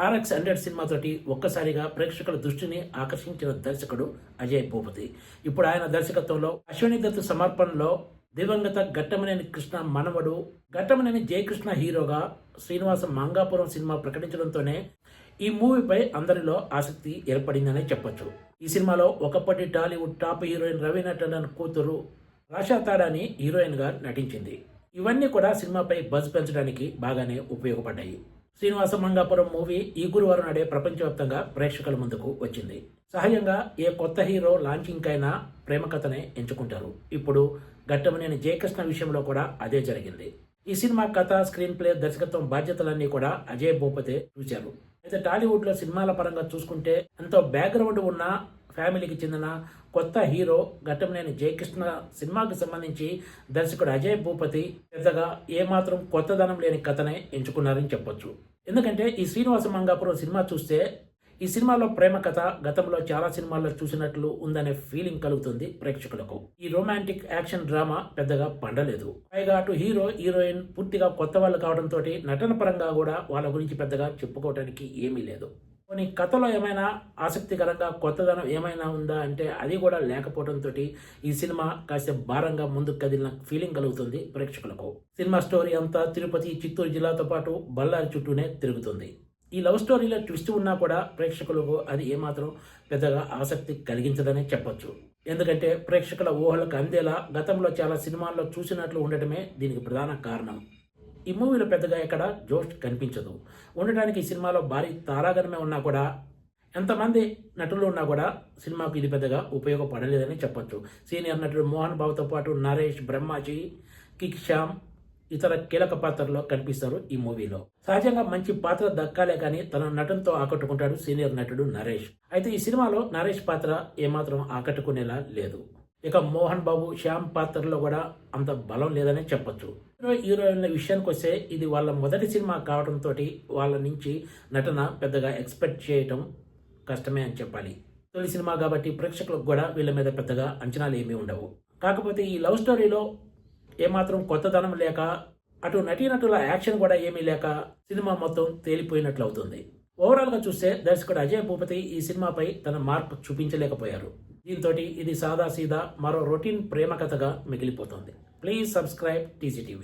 RX 100 సినిమాతోటి ఒక్కసారిగా ప్రేక్షకుల దృష్టిని ఆకర్షించిన దర్శకుడు అజయ్ భూపతి. ఇప్పుడు ఆయన దర్శకత్వంలో అశ్విని దత్ సమర్పణలో దివంగత ఘట్టమనేని కృష్ణ మనవడు ఘట్టమనేని జయకృష్ణ హీరోగా శ్రీనివాస మంగాపురం సినిమా ప్రకటించడంతోనే ఈ మూవీపై అందరిలో ఆసక్తి ఏర్పడిందనే చెప్పొచ్చు. ఈ సినిమాలో ఒకప్పటి Tollywood top heroine Raveena Tandon కూతురు రాషా తాడాని హీరోయిన్ గా నటించింది. ఇవన్నీ కూడా సినిమాపై బజ్ పెంచడానికి బాగానే ఉపయోగపడ్డాయి. శ్రీనివాస మంగాపురం మూవీ ఈ గురువారం నాడే ప్రపంచవ్యాప్తంగా ప్రేక్షకుల ముందుకు వచ్చింది. సహజంగా ఏ కొత్త హీరో లాంచింగ్ అయినా ప్రేమ కథనే ఎంచుకుంటారు. ఇప్పుడు ఘట్టమనేని జయకృష్ణ విషయంలో కూడా అదే జరిగింది. ఈ సినిమా కథ, స్క్రీన్ ప్లే, దర్శకత్వం బాధ్యతలన్నీ కూడా అజయ్ భూపతే చూశారు. అయితే టాలీవుడ్ లో సినిమాల పరంగా చూసుకుంటే ఎంతో బ్యాక్గ్రౌండ్ ఉన్న ఫ్యామిలీకి చెందిన కొత్త హీరో ఘట్టమనేని జయకృష్ణ సినిమాకి సంబంధించి దర్శకుడు అజయ్ భూపతి పెద్దగా ఏమాత్రం కొత్తదనం లేని కథనే ఎంచుకున్నారని చెప్పొచ్చు. ఎందుకంటే ఈ శ్రీనివాస మంగాపురం సినిమా చూస్తే ఈ సినిమాలో ప్రేమ కథ గతంలో చాలా సినిమాల్లో చూసినట్లు ఉందనే ఫీలింగ్ కలుగుతుంది ప్రేక్షకులకు. ఈ రొమాంటిక్ యాక్షన్ డ్రామా పెద్దగా పండలేదు. పైగా అటు హీరో హీరోయిన్ పూర్తిగా కొత్త వాళ్ళు కావడంతో నటన పరంగా కూడా వాళ్ళ గురించి పెద్దగా చెప్పుకోవడానికి ఏమీ లేదు. కొన్ని కథలో ఏమైనా ఆసక్తికరంగా కొత్తదనం ఏమైనా ఉందా అంటే అది కూడా లేకపోవడంతో ఈ సినిమా కాస్త భారంగా ముందుకు కదిలిన ఫీలింగ్ కలుగుతుంది ప్రేక్షకులకు. సినిమా స్టోరీ అంతా తిరుపతి, చిత్తూరు జిల్లాతో పాటు బళ్ళారి చుట్టూనే తిరుగుతుంది. ఈ లవ్ స్టోరీలో ట్విస్ట్ ఉన్నా కూడా ప్రేక్షకులకు అది ఏమాత్రం పెద్దగా ఆసక్తి కలిగించదనే చెప్పొచ్చు. ఎందుకంటే ప్రేక్షకుల ఊహలకు అందేలా గతంలో చాలా సినిమాల్లో చూసినట్లు ఉండటమే దీనికి ప్రధాన కారణం. ఈ మూవీలో పెద్దగా ఎక్కడ జోష్ కనిపించదు. ఉండటానికి ఈ సినిమాలో భారీ తారాగణమే ఉన్నా కూడా, ఎంతమంది నటులు ఉన్నా కూడా సినిమాకు ఇది పెద్దగా ఉపయోగపడలేదని చెప్పొచ్చు. సీనియర్ నటుడు మోహన్ బాబుతో పాటు నరేష్, బ్రహ్మాజీ, కిక్ శ్యామ్ ఇతర కీలక పాత్రలో కనిపిస్తారు ఈ మూవీలో. సహజంగా మంచి పాత్ర దక్కాలే కానీ తన నటనతో ఆకట్టుకుంటాడు సీనియర్ నటుడు నరేష్. అయితే ఈ సినిమాలో నరేష్ పాత్ర ఏమాత్రం ఆకట్టుకునేలా లేదు. ఇక మోహన్ బాబు, శ్యామ్ పాత్రలో కూడా అంత బలం లేదనే చెప్పొచ్చు. హీరోయిన్ల విషయానికి వస్తే ఇది వాళ్ళ మొదటి సినిమా కావడంతో వాళ్ళ నుంచి నటన పెద్దగా ఎక్స్పెక్ట్ చేయటం కష్టమే అని చెప్పాలి. తొలి సినిమా కాబట్టి ప్రేక్షకులకు కూడా వీళ్ళ మీద పెద్దగా అంచనాలు ఏమీ ఉండవు. కాకపోతే ఈ లవ్ స్టోరీలో ఏమాత్రం కొత్తదనం లేక, అటు నటీనటుల యాక్షన్ కూడా ఏమీ లేక సినిమా మొత్తం తేలిపోయినట్లు అవుతుంది. ఓవరాల్గా చూస్తే దర్శకుడు అజయ్ భూపతి ఈ సినిమాపై తన మార్క్ చూపించలేకపోయారు. దీంతో ఇది సాదా సీదా మరో రొటీన్ ప్రేమ కథగా మిగిలిపోతుంది. Please subscribe TCTV.